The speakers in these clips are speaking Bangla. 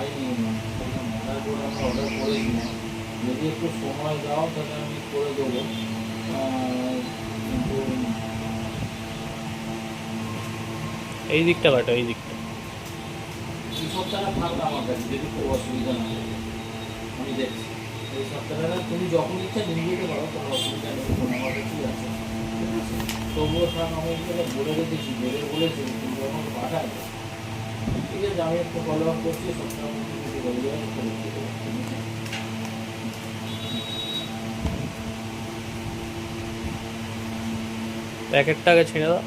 পাইনি অর্ডার করে আমরা অর্ডার করেছিলাম, যদি একটু সময় দাও তাহলে আমি করে দেবো। কিন্তু এই দিকটা কাটো, এই দিকটা। এই সপ্তাহটা থাকবে আমার কাছে, যদি খুব অসুবিধা না হয় আমি দেখছি। এই সপ্তাহটা তুমি যখন ইচ্ছা নিয়ে যেতে পারো, কোনো অসুবিধা নেই, কোনো আমার ঠিক আছে, ঠিক আছে। তবুও থাক, আমি এগুলো বলে রেখেছি, বলেছি তুমি যখন পাঠাই, ঠিক আছে। আমি একটু ফলো আপ করছি, সপ্তাহ মধ্যে যদি হয়ে যায় একটু লিখে দেবো, ঠিক আছে। প্যাকেটটা আগে ছিঁড়ে দাও।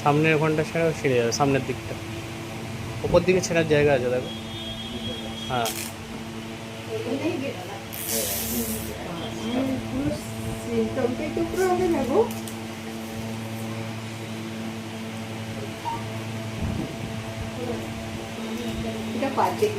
সামনের ওখানটা ছেঁড়াও ছিঁড়ে যাবে, সামনের দিকটা। ওপর দিকে ছেঁড়ার জায়গা আছে দেখো। হ্যাঁ, এটা 5 ডিগ্রি